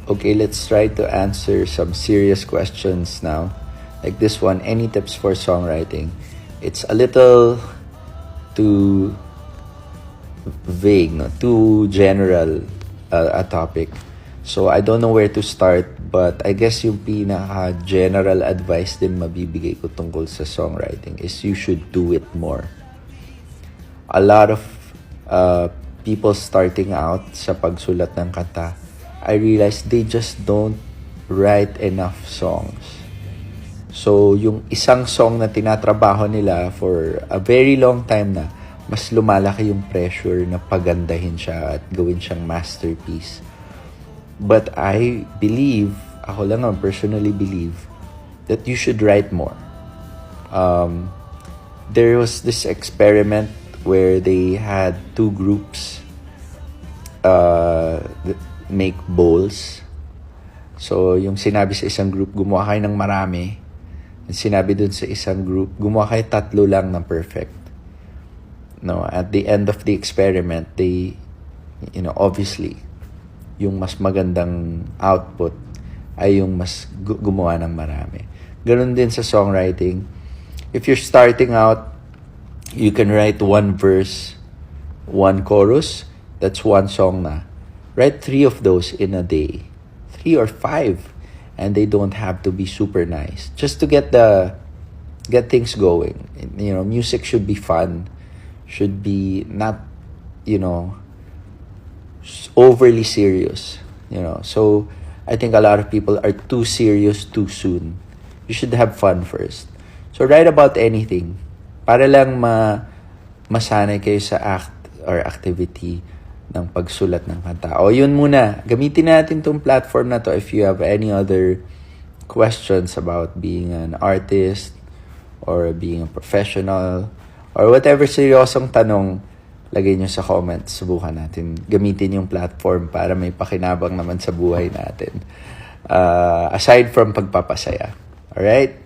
Okay, let's try to answer some serious questions now. Like this one, any tips for songwriting? It's a little too vague, no? Too general a topic. So I don't know where to start, but I guess yung pinaka-general advice din mabibigay ko tungkol sa songwriting is you should do it more. A lot of people starting out sa pagsulat ng kanta, I realized they just don't write enough songs. So, yung isang song na tinatrabaho nila for a very long time na, mas lumalaki yung pressure na pagandahin siya at gawin siyang masterpiece. But I believe, ako lang naman personally believe, that you should write more. There was this experiment where they had two groups make bowls. So, yung sinabi sa isang group, gumawa kayo ng marami. And sinabi dun sa isang group, gumawa kayo 3 lang ng perfect. No, at the end of the experiment, they, obviously, yung mas magandang output ay yung mas gumawa ng marami. Ganun din sa songwriting. If you're starting out, you can write 1 verse, 1 chorus. That's 1 song na. Write 3 of those in a day. 3 or 5. And they don't have to be super nice. Just to get things going. Music should be fun. Should be not, overly serious. So I think a lot of people are too serious too soon. You should have fun first. So write about anything. Para lang masanay kayo sa act or activity ng pagsulat ng kanta. O yun muna, gamitin natin tong platform na to if you have any other questions about being an artist or being a professional or whatever seryosong tanong, lagay nyo sa comments. Subukan natin gamitin yung platform para may pakinabang naman sa buhay natin. Aside from pagpapasaya. Alright?